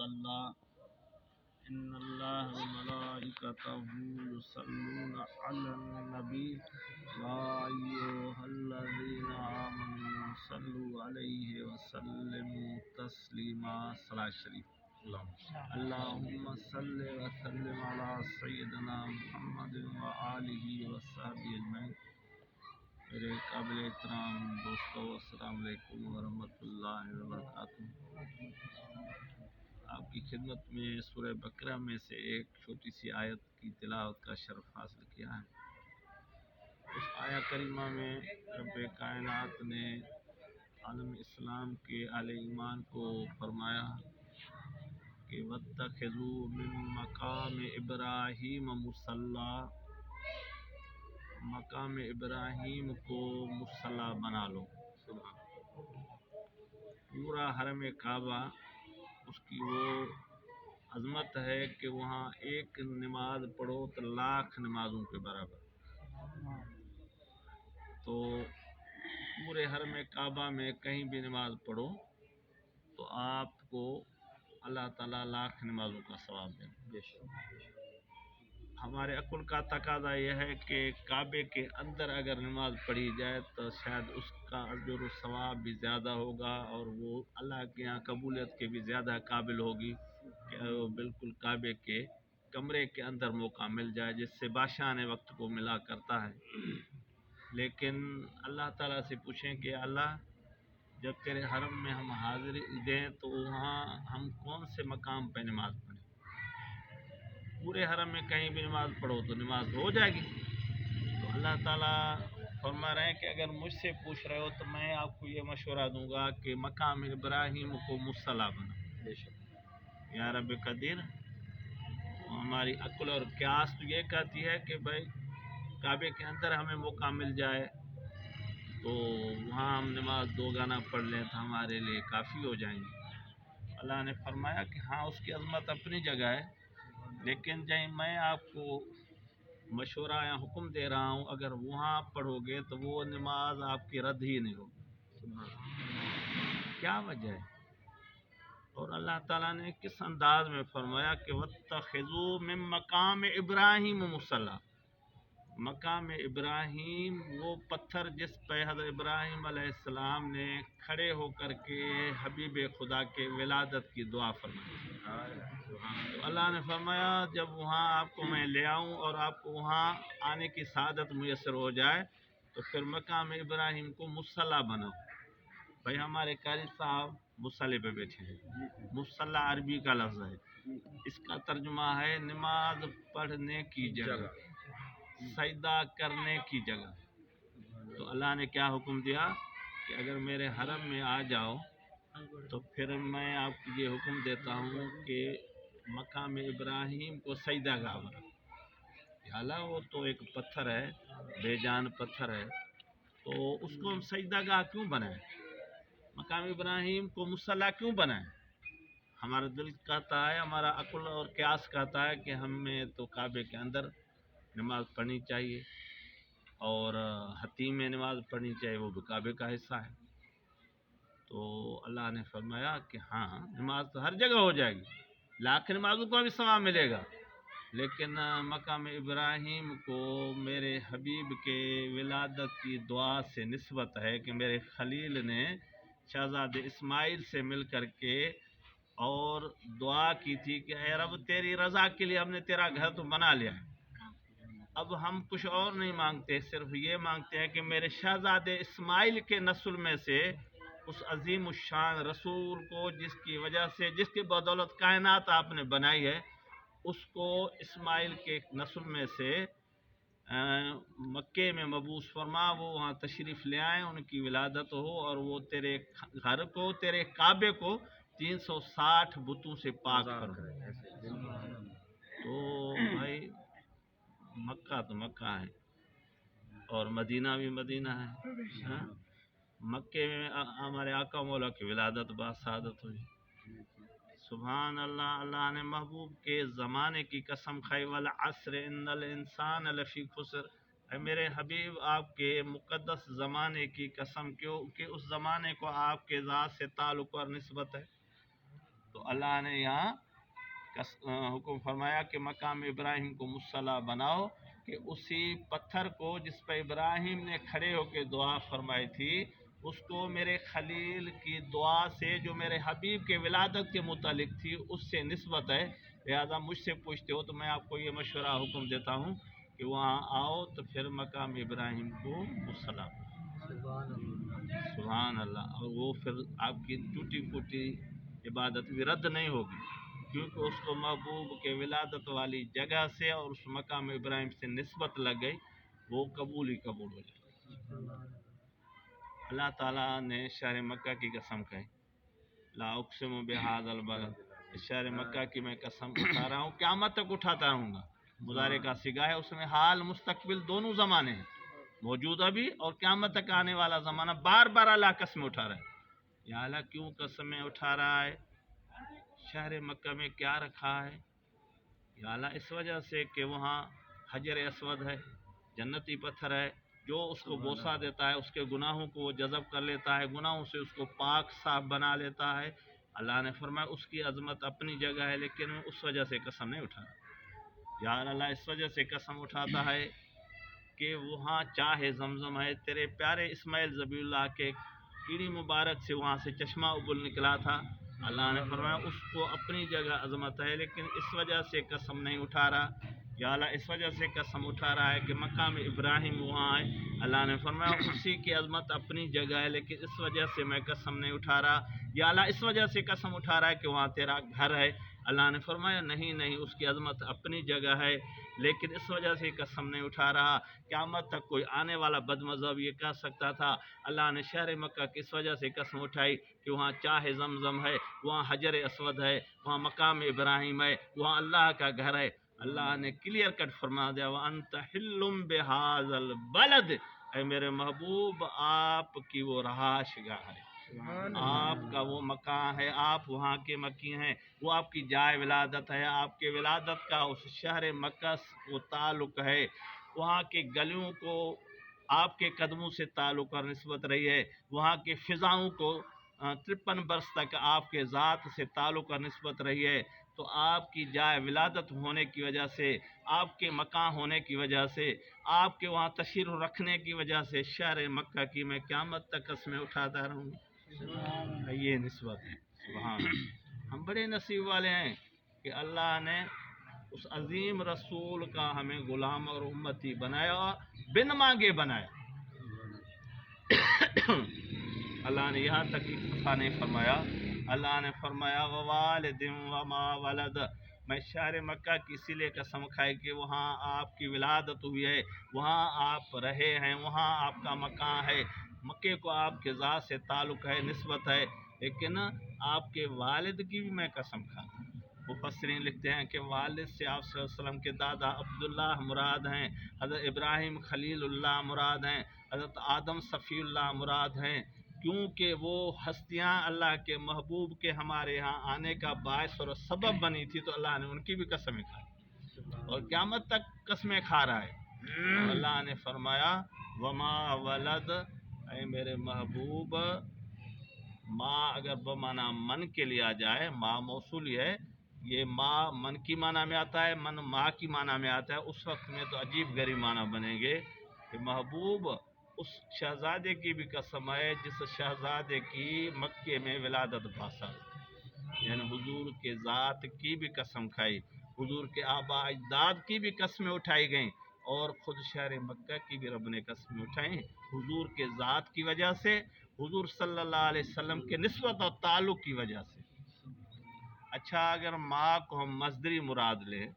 الله إن الله وملائكته يصلون على النبي يا أيها الذين آمنوا صلوا عليه وسلموا تسليما صلاة شریف اللهم صل وسلم على سيدنا محمد وآله وصحبه أجمعين۔ میرے قابل احترام دوستو، السلام علیکم ورحمۃ اللہ وبرکاتہ۔ آپ کی خدمت میں سورہ بقرہ میں سے ایک چھوٹی سی آیت کی تلاوت کا شرف حاصل کیا ہے۔ اس آیہ کریمہ میں رب کائنات نے عالم اسلام کے اہل ایمان کو فرمایا کہ وَاتَّخِذُوا مِن مَّقَامِ إِبْرَاهِيمَ مُصَلًّى، مقام ابراہیم کو مصلی بنا لو۔ پورا حرم کعبہ اس کی وہ عظمت ہے کہ وہاں ایک نماز پڑھو تو لاکھ نمازوں کے برابر۔ تو پورے حرم کعبہ میں کہیں بھی نماز پڑھو تو آپ کو اللہ تعالیٰ لاکھ نمازوں کا ثواب دیں۔ ہمارے عقل کا تقاضا یہ ہے کہ کعبے کے اندر اگر نماز پڑھی جائے تو شاید اس کا اجر و ثواب بھی زیادہ ہوگا اور وہ اللہ کے یہاں قبولیت کے بھی زیادہ قابل ہوگی کہ وہ بالکل کعبے کے کمرے کے اندر موقع مل جائے، جس سے بادشاہ وقت کو ملا کرتا ہے۔ لیکن اللہ تعالیٰ سے پوچھیں کہ اللہ جب تیرے حرم میں ہم حاضری دیں تو وہاں ہم کون سے مقام پہ نماز پڑھیں؟ پورے حرم میں کہیں بھی نماز پڑھو تو نماز ہو جائے گی۔ تو اللہ تعالیٰ فرما رہے ہیں کہ اگر مجھ سے پوچھ رہے ہو تو میں آپ کو یہ مشورہ دوں گا کہ مقام ابراہیم کو مصلی بنا۔ یا رب قدیر، ہماری عقل اور قیاس تو یہ کہتی ہے کہ بھائی کعبے کے اندر ہمیں موقع مل جائے تو وہاں ہم نماز دو گانا پڑھ لیں تو ہمارے لیے کافی ہو جائیں گے۔ اللہ نے فرمایا کہ ہاں اس کی عظمت اپنی جگہ ہے، لیکن جب میں آپ کو مشورہ یا حکم دے رہا ہوں اگر وہاں پڑھو گے تو وہ نماز آپ کی رد ہی نہیں ہوگی۔ کیا وجہ ہے؟ اور اللہ تعالیٰ نے کس انداز میں فرمایا کہ وَاتَّخِذُوا مِن مَّقَامِ إِبْرَاهِيمَ مُصَلًّى۔ مقام ابراہیم وہ پتھر جس پہ حضرت ابراہیم علیہ السلام نے کھڑے ہو کر کے حبیب خدا کے ولادت کی دعا فرمائی۔ تو اللہ نے فرمایا جب وہاں آپ کو میں لے آؤں اور آپ کو وہاں آنے کی سعادت میسر ہو جائے تو پھر مقام ابراہیم کو مصلی بناؤ۔ بھائی ہمارے قاری صاحب مصلی پہ بیٹھے ہیں۔ مصلی عربی کا لفظ ہے، اس کا ترجمہ ہے نماز پڑھنے کی جگہ، سجدہ کرنے کی جگہ۔ تو اللہ نے کیا حکم دیا کہ اگر میرے حرم میں آ جاؤ تو پھر میں آپ کو یہ حکم دیتا ہوں کہ مقام ابراہیم کو سجدہ گاہ بنا۔ حالانکہ وہ تو ایک پتھر ہے، بے جان پتھر ہے، تو اس کو ہم سجدہ گاہ کیوں بنائیں؟ مقام ابراہیم کو مصلی کیوں بنائیں؟ ہمارا دل کہتا ہے، ہمارا عقل اور قیاس کہتا ہے کہ ہمیں تو کعبے کے اندر نماز پڑھنی چاہیے اور حتیم میں نماز پڑھنی چاہیے، وہ بھی کعبے کا حصہ ہے۔ تو اللہ نے فرمایا کہ ہاں نماز تو ہر جگہ ہو جائے گی، لاکھ نمازوں کا بھی ثواب ملے گا، لیکن مقام ابراہیم کو میرے حبیب کے ولادت کی دعا سے نسبت ہے کہ میرے خلیل نے شہزادے اسماعیل سے مل کر کے اور دعا کی تھی کہ اے رب تیری رضا کے لیے ہم نے تیرا گھر تو بنا لیا ہے، اب ہم کچھ اور نہیں مانگتے، صرف یہ مانگتے ہیں کہ میرے شہزادے اسماعیل کے نسل میں سے اس عظیم الشان رسول کو جس کی وجہ سے، جس کی بدولت کائنات آپ نے بنائی ہے، اس کو اسماعیل کے نسل میں سے مکے میں مبعوث فرما، وہ وہاں تشریف لے آئیں، ان کی ولادت ہو اور وہ تیرے گھر کو، تیرے کعبے کو 360 بتوں سے پاک فرمائے۔ تو بھائی مکہ تو مکہ ہے اور مدینہ بھی مدینہ ہے۔ مکے میں ہمارے آقا مولا کی ولادت باسعادت ہوئی۔ سبحان اللہ، اللہ نے محبوب کے زمانے کی قسم کھائی، والعصر ان الانسان لفی خسر۔ اے میرے حبیب آپ کے مقدس زمانے کی قسم کیوں کہ اس زمانے کو آپ کے ذات سے تعلق اور نسبت ہے۔ تو اللہ نے یہاں حکم فرمایا کہ مقام ابراہیم کو مصلی بناؤ، کہ اسی پتھر کو جس پہ ابراہیم نے کھڑے ہو کے دعا فرمائی تھی، اس کو میرے خلیل کی دعا سے جو میرے حبیب کے ولادت کے متعلق تھی اس سے نسبت ہے، لہذا مجھ سے پوچھتے ہو تو میں آپ کو یہ مشورہ حکم دیتا ہوں کہ وہاں آؤ تو پھر مقام ابراہیم کو مصلی۔ سبحان اللہ۔ اور وہ پھر آپ کی ٹوٹی پھوٹی عبادت بھی رد نہیں ہوگی، کیونکہ اس کو محبوب کے ولادت والی جگہ سے اور اس مقام ابراہیم سے نسبت لگ گئی، وہ قبول ہی قبول ہو جائے۔ اللہ تعالیٰ نے شہر مکہ کی قسم کہی، لا اقسم بہذا البلد، اس شہر مکہ کی میں قسم اٹھا رہا ہوں، قیامت تک اٹھاتا رہوں گا۔ مضارع کا صیغہ ہے، اس میں حال مستقبل دونوں زمانے ہیں، موجودہ بھی اور قیامت تک آنے والا زمانہ، بار بار اللہ قسم اٹھا رہا ہے۔ یا اللہ کیوں قسمیں اٹھا رہا ہے؟ شہر مکہ میں کیا رکھا ہے؟ یا اللہ اس وجہ سے کہ وہاں حجر اسود ہے، جنتی پتھر ہے، جو اس کو بوسہ دیتا ہے اس کے گناہوں کو وہ جذب کر لیتا ہے، گناہوں سے اس کو پاک صاف بنا لیتا ہے۔ اللہ نے فرمایا اس کی عظمت اپنی جگہ ہے، لیکن میں اس وجہ سے قسم نہیں اٹھا رہا۔ یا اللہ اس وجہ سے قسم اٹھاتا ہے کہ وہاں چاہ زمزم ہے، تیرے پیارے اسماعیل ذبیح اللہ کے کیڑی مبارک سے وہاں سے چشمہ ابل نکلا تھا۔ اللہ نے فرمایا اس کو اپنی جگہ عظمت ہے، لیکن اس وجہ سے قسم نہیں اٹھا رہا۔ یا اللہ اس وجہ سے قسم اٹھا رہا ہے کہ مقام ابراہیم وہاں ہے، اللہ نے فرمایا اسی کی عظمت اپنی جگہ ہے، لیکن اس وجہ سے میں قسم نہیں اٹھا رہا۔ یا اللہ اس وجہ سے قسم اٹھا رہا ہے کہ وہاں تیرا گھر ہے، اللہ نے فرمایا نہیں اس کی عظمت اپنی جگہ ہے، لیکن اس وجہ سے قسم نہیں اٹھا رہا۔ قیامت تک کوئی آنے والا بد مذہب یہ کہہ سکتا تھا اللہ نے شہر مکہ کی اس وجہ سے قسم اٹھائی کہ وہاں چاہ زمزم ہے، وہاں حجر اسود ہے، وہاں مقام ابراہیم ہے، وہاں اللہ کا گھر ہے۔ اللہ نے کلیئر کٹ فرما دیا وَأَنْتَ حِلٌّ بِهَذَا الْبَلَدِ، اے میرے محبوب آپ کی وہ رہائش گاہ ہے، آپ کا وہ مکان ہے، آپ وہاں کے مکی ہیں، وہ آپ کی جائے ولادت ہے، آپ کے ولادت کا اس شہر مکہ وہ تعلق ہے، وہاں کے گلیوں کو آپ کے قدموں سے تعلق اور نسبت رہی ہے، وہاں کے فضاؤں کو 53 برس تک آپ کے ذات سے تعلق اور نسبت رہی ہے۔ تو آپ کی جائے ولادت ہونے کی وجہ سے، آپ کے مکان ہونے کی وجہ سے، آپ کے وہاں تشریف رکھنے کی وجہ سے شہر مکہ کی میں قیامت تک قسمیں اٹھاتا رہوں گا۔ یہ نسبت ہے، سبحان اللہ۔ ہم بڑے نصیب والے ہیں کہ اللہ نے اس عظیم رسول کا ہمیں غلام اور امتی بنایا، بن مانگے بنایا۔ اللہ نے یہاں تک اکتفا نہیں فرمایا، اللہ نے فرمایا ووالد وما ولد، میں شہر مکہ کی اسی لیے قسم کھائی کہ وہاں آپ کی ولادت ہوئی ہے، وہاں آپ رہے ہیں، وہاں آپ کا مکان ہے، مکے کو آپ کے ذات سے تعلق ہے، نسبت ہے، لیکن آپ کے والد کی بھی میں قسم کھاتا ہوں۔ مفسرین لکھتے ہیں کہ والد سے آپ صلی اللہ علیہ وسلم کے دادا عبداللہ مراد ہیں، حضرت ابراہیم خلیل اللہ مراد ہیں، حضرت آدم صفی اللہ مراد ہیں، کیونکہ وہ ہستیاں اللہ کے محبوب کے ہمارے ہاں آنے کا باعث اور سبب بنی تھی، تو اللہ نے ان کی بھی قسمیں کھائی اور قیامت تک قسمیں کھا رہا ہے۔ اللہ نے فرمایا وما ولد، اے میرے محبوب، ماں اگر بمانا من کے لیا جائے، ماں موصولی ہے، یہ ماں من کی معنی میں آتا ہے، من ماں کی معنی میں آتا ہے، اس وقت میں تو عجیب غریب معنی بنیں گے کہ محبوب اس شہزادے کی بھی قسم ہے جس شہزادے کی مکے میں ولادت باسا، یعنی حضور کے ذات کی بھی قسم کھائی، حضور کے آباء اجداد کی بھی قسمیں اٹھائی گئیں، اور خود شہر مکہ کی بھی رب نے قسمیں اٹھائیں حضور کے ذات کی وجہ سے، حضور صلی اللہ علیہ وسلم کے نسبت اور تعلق کی وجہ سے۔ اچھا اگر ماں کو ہم مصدری مراد لیں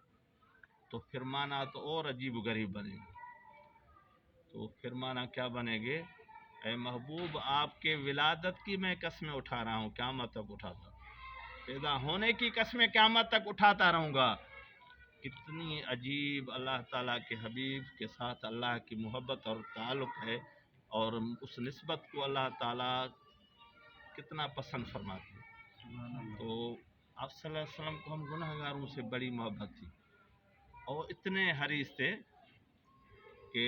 تو پھر معنی تو اور عجیب و غریب بنے گا، تو پھر معنی کیا بنے گے؟ اے محبوب آپ کے ولادت کی میں قسمیں اٹھا رہا ہوں، قیامت تک اٹھاتا ہوں، پیدا ہونے کی قسمیں قیامت تک اٹھاتا رہوں گا۔ کتنی عجیب اللہ تعالیٰ کے حبیب کے ساتھ اللہ کی محبت اور تعلق ہے، اور اس نسبت کو اللہ تعالیٰ کتنا پسند فرماتے ہیں۔ تو آپ صلی اللہ علیہ وسلم کو ہم گناہ گاروں سے بڑی محبت تھی، اور اتنے حریص تھے کہ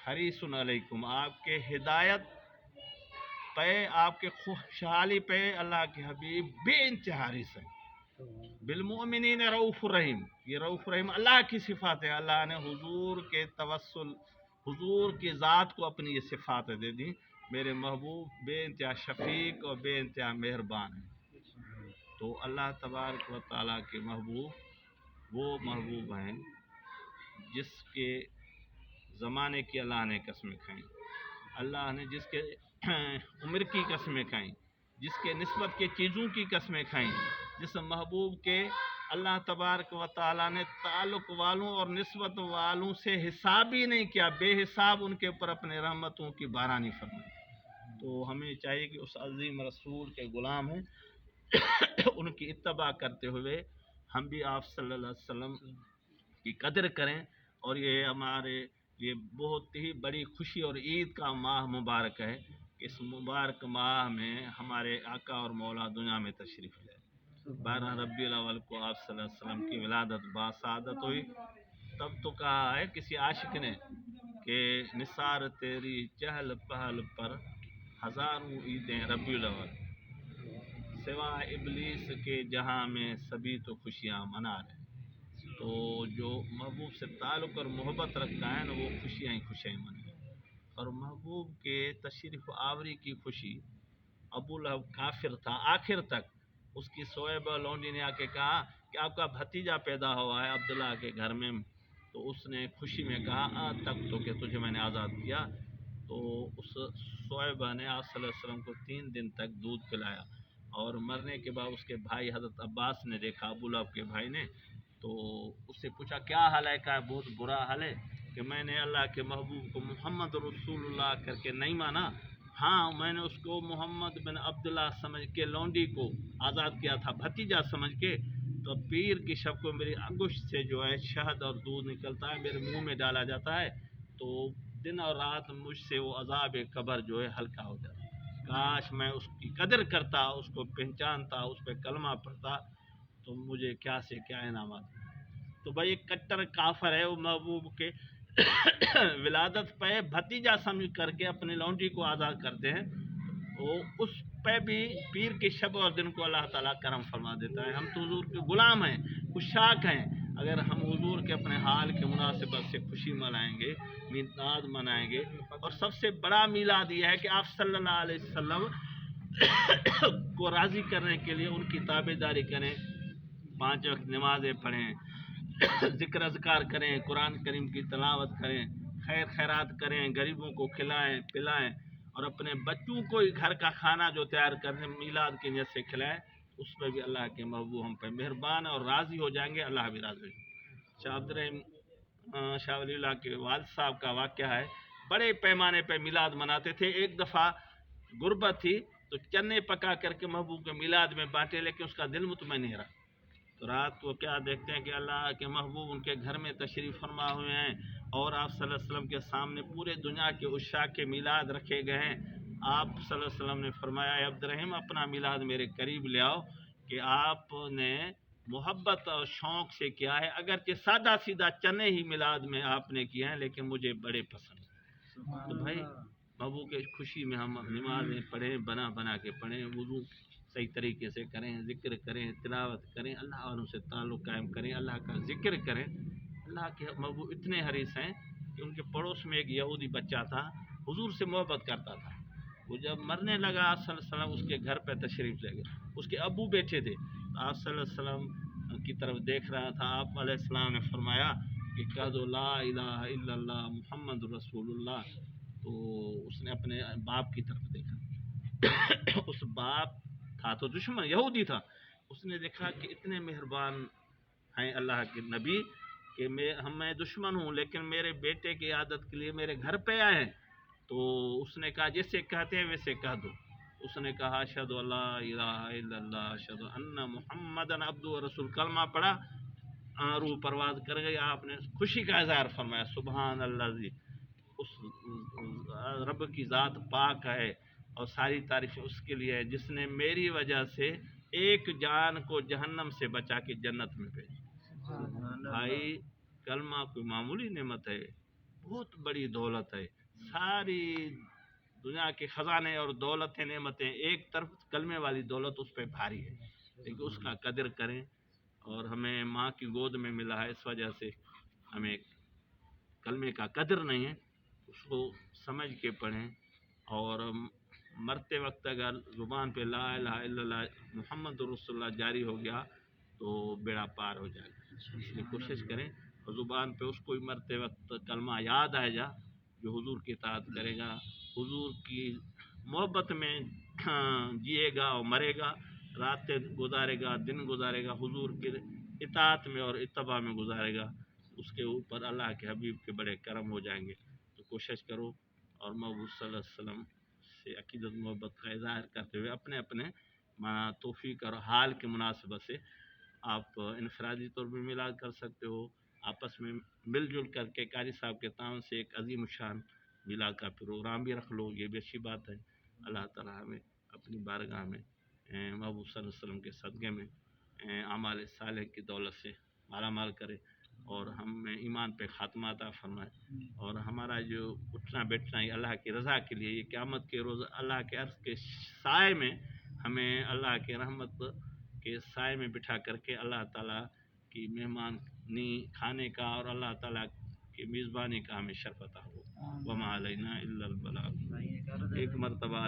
حریص علیکم، آپ کے ہدایت پہ، آپ کے خوشحالی پہ اللہ کے حبیب بے انتہا حریص ہیں۔ بالمؤمنین رؤوف الرحیم، یہ رؤوف الرحیم اللہ کی صفات ہے. اللہ نے حضور کے توسل، حضور کی ذات کو اپنی یہ صفات دے دی. میرے محبوب بے انتہا شفیق اور بے انتہا مہربان ہیں. تو اللہ تبارک و تعالیٰ کے محبوب وہ محبوب ہیں جس کے زمانے کی اللہ نے قسمیں کھائیں، اللہ نے جس کے عمر کی قسمیں کھائیں، جس کے نسبت کے چیزوں کی قسمیں کھائیں، جس محبوب کے اللہ تبارک و تعالیٰ نے تعلق والوں اور نسبت والوں سے حساب ہی نہیں کیا، بے حساب ان کے اوپر اپنے رحمتوں کی بارانی فرمائی. تو ہمیں چاہیے کہ اس عظیم رسول کے غلام ہیں، ان کی اتباع کرتے ہوئے ہم بھی آپ صلی اللہ علیہ وسلم کی قدر کریں. اور یہ ہمارے یہ بہت ہی بڑی خوشی اور عید کا ماہ مبارک ہے کہ اس مبارک ماہ میں ہمارے آقا اور مولا دنیا میں تشریف لائے. 12 ربیع الاول کو آپ صلی اللہ علیہ وسلم کی ولادت باسعادت ہوئی. تب تو کہا ہے کسی عاشق نے کہ نثار تیری چہل پہل پر ہزاروں عیدیں ربیع الاول، سوائے ابلیس کے جہاں میں سبھی تو خوشیاں منا رہے. تو جو محبوب سے تعلق اور محبت رکھتا ہے نا وہ خوشیاں ہی خوشیاں منائے. اور محبوب کے تشریف آوری کی خوشی، ابو لہب کافر تھا آخر تک. اس کی صہیبہ لونڈی نے آ کے کہا کہ آپ کا بھتیجا پیدا ہوا ہے عبداللہ کے گھر میں. تو اس نے خوشی میں کہا آج تک تو کہ تجھے میں نے آزاد کیا. تو اس صہیبہ نے آپ صلی اللہ علیہ وسلم کو 3 دن تک دودھ پلایا. اور مرنے کے بعد اس کے بھائی حضرت عباس نے دیکھا، ابو لہب کے بھائی نے، تو اس سے پوچھا کیا حال ہے؟ کہا بہت برا حال ہے کہ میں نے اللہ کے محبوب کو محمد رسول اللہ کر کے نہیں مانا. ہاں میں نے اس کو محمد بن عبداللہ سمجھ کے لونڈی کو آزاد کیا تھا بھتیجا سمجھ کے. تو پیر کی شب کو میری انگشت سے جو ہے شہد اور دودھ نکلتا ہے، میرے منہ میں ڈالا جاتا ہے، تو دن اور رات مجھ سے وہ عذاب قبر جو ہے ہلکا ہو جاتا. کاش میں اس کی قدر کرتا، اس کو پہچانتا، اس پہ کلمہ پڑھتا تو مجھے کیا سے کیا انعامات. تو بھائی ایک کٹر کافر ہے، وہ محبوب کے ولادت پہ بھتیجا سمجھ کر کے اپنی لونڈی کو آزاد کرتے ہیں. وہ اس پہ بھی پیر کے شب اور دن کو اللہ تعالیٰ کرم فرما دیتا ہے. ہم تو حضور کے غلام ہیں، عشاق ہیں. اگر ہم حضور کے اپنے حال کے مناسبت سے خوشی منائیں گے، میلاد منائیں گے، اور سب سے بڑا میلاد یہ ہے کہ آپ صلی اللہ علیہ وسلم کو راضی کرنے کے لیے ان کی تابع داری کریں، 5 وقت نمازیں پڑھیں، ذکر اذکار کریں، قرآن کریم کی تلاوت کریں، خیر خیرات کریں، غریبوں کو کھلائیں پلائیں، اور اپنے بچوں کو ہی گھر کا کھانا جو تیار کریں میلاد کی نیت سے کھلائیں. اس پہ بھی اللہ کے محبوب ہم پہ مہربان اور راضی ہو جائیں گے، اللہ بھی راضی ہو. شاہ عبد الرحیم شاہ ولی اللہ کے والد صاحب کا واقعہ ہے، بڑے پیمانے پہ میلاد مناتے تھے. ایک دفعہ غربت تھی تو چنے پکا کر کے محبوب کے میلاد میں بانٹے، لیکن اس کا دل مطمئن نہیں رہا. تو رات کو کیا دیکھتے ہیں کہ اللہ کے محبوب ان کے گھر میں تشریف فرما ہوئے ہیں، اور آپ صلی اللہ علیہ وسلم کے سامنے پورے دنیا کے عشاق کے میلاد رکھے گئے ہیں. آپ صلی اللہ علیہ وسلم نے فرمایا اے عبد الرحیم اپنا میلاد میرے قریب لے آؤ، کہ آپ نے محبت اور شوق سے کیا ہے، اگرچہ سادہ سیدھا چنے ہی میلاد میں آپ نے کیا ہے لیکن مجھے بڑے پسند. تو بھائی محبوب کے خوشی میں ہم نمازیں پڑھیں، بنا بنا کے پڑھیں، وضو صحیح طریقے سے کریں، ذکر کریں، تلاوت کریں، اللہ والوں سے تعلق قائم کریں، اللہ کا ذکر کریں. اللہ کے محبوب اتنے حریص ہیں کہ ان کے پڑوس میں ایک یہودی بچہ تھا، حضور سے محبت کرتا تھا. وہ جب مرنے لگا آپ صلی اللہ علیہ وسلم اس کے گھر پہ تشریف لے گئے. اس کے ابو بیٹھے تھے، تو آپ صلی اللہ علیہ وسلم کی طرف دیکھ رہا تھا. آپ علیہ السلام نے فرمایا کہ کہہ دو لا الہ الا اللہ محمد رسول اللہ. تو اس نے اپنے باپ کی طرف دیکھا. اس باپ تھا تو دشمن، یہودی تھا. اس نے دیکھا کہ اتنے مہربان ہیں اللہ کے نبی کہ میں دشمن ہوں لیکن میرے بیٹے کی عادت کے لیے میرے گھر پہ آئے ہیں. تو اس نے کہا جیسے کہتے ہیں ویسے کہہ دو. اس نے کہا اشہد ان لا الہ الا اللہ اشہد ان محمدن عبدہ و رسول، کلمہ پڑھا، روح پرواز کر گئی. آپ نے خوشی کا اظہار فرمایا سبحان اللہ جی، اس رب کی ذات پاک ہے اور ساری تعریف اس کے لیے ہے جس نے میری وجہ سے ایک جان کو جہنم سے بچا کے جنت میں بھیجا. بھائی کلمہ کوئی معمولی نعمت ہے، بہت بڑی دولت ہے. ساری دنیا کے خزانے اور دولتیں نعمتیں ایک طرف، کلمے والی دولت اس پہ بھاری ہے. لیکن اس کا قدر کریں، اور ہمیں ماں کی گود میں ملا ہے، اس وجہ سے ہمیں کلمے کا قدر نہیں ہے، اس کو سمجھ کے پڑھیں، اور مرتے وقت اگر زبان پہ لا الہ الا اللہ محمد رسول اللہ جاری ہو گیا تو بیڑا پار ہو جائے گا، اس لیے کوشش کریں اور زبان پہ اس کو بھی مرتے وقت کلمہ یاد آئے جا جو حضور کی اطاعت کرے گا، حضور کی محبت میں جیے گا اور مرے گا، راتیں گزارے گا، دن گزارے گا، حضور کے اطاعت میں اور اتباع میں گزارے گا، اس کے اوپر اللہ کے حبیب کے بڑے کرم ہو جائیں گے۔ تو کوشش کرو اور محبوب صلی اللہ علیہ وسلم سے عقیدت محبت کا اظہار کرتے ہوئے اپنے اپنے توفیق اور حال کے مناسبت سے آپ انفرادی طور پر میلاد کر سکتے ہو، آپس میں مل جل کر کے قاری صاحب کے تعاون سے ایک عظیم الشان میلاد کا پروگرام بھی رکھ لو، یہ بھی اچھی بات ہے۔ اللہ تعالیٰ ہمیں اپنی بارگاہ میں محبوب صلی اللہ علیہ وسلم کے صدقے میں اعمال صالح کی دولت سے مالا مال کرے، اور ہمیں ایمان پہ خاتمہ عطا فرمائے، اور ہمارا جو اٹھنا بیٹھنا ہے اللہ کی رضا کے لیے، یہ قیامت کے روز اللہ کے عرش کے سائے میں ہمیں اللہ کے رحمت کے سائے میں بٹھا کر کے اللہ تعالیٰ کی مہمانی کھانے کا اور اللہ تعالیٰ کی میزبانی کا ہمیں شرف عطا ہو۔ وما علینا الا البلاغ۔ ایک مرتبہ